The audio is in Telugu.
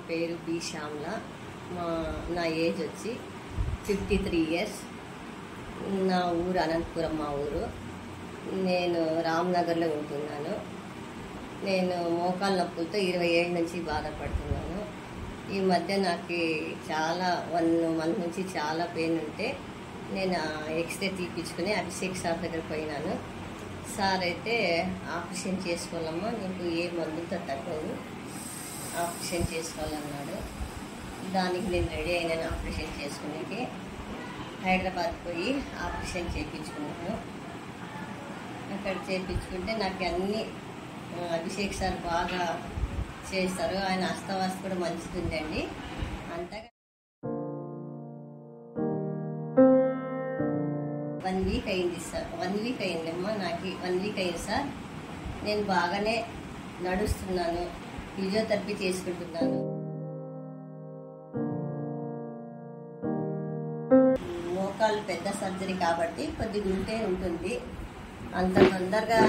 పేరు బి శ్యామల. నా ఏజ్ వచ్చి 53 ఇయర్స్. నా ఊరు అనంతపురం. మా ఊరు. నేను రామ్నగర్లో ఉంటున్నాను. నేను మోకాళ్ళ నొప్పులతో 20 ఏళ్ళ నుంచి బాధపడుతున్నాను. ఈ మధ్య నాకు చాలా 1 మంత్ నుంచి చాలా పెయిన్ ఉంటే నేను ఎక్స్రే తీపించుకుని అభిషేక్ సార్ దగ్గర పోయినాను. సార్ అయితే ఆపరేషన్ చేసుకోవాలమ్మా, నీకు ఏ మందుతో తగ్గదు, ఆపరేషన్ చేసుకోవాలన్నాడు. దానికి నేను రెడీ అయినాను ఆపరేషన్ చేసుకునేకి. హైదరాబాద్ పోయి ఆపరేషన్ చేయించుకున్నాను. అక్కడ చేయించుకుంటే నాకు అన్నీ అభిషేక్ సార్ బాగా చేస్తారు. ఆయన హస్తవాసి కూడా మంచిదండి. అంతగా 1 వీక్ అయింది సార్. 1 వీక్ అయిందమ్మా. నాకు 1 వీక్ అయింది సార్. నేను బాగానే నడుస్తున్నాను, ఫిజియోథెరపీ చేసుకుంటున్నాను. మోకాళ్ళు పెద్ద సర్జరీ కాబట్టి కొద్దిగా ఉంటే ఉంటుంది. అంత తొందరగా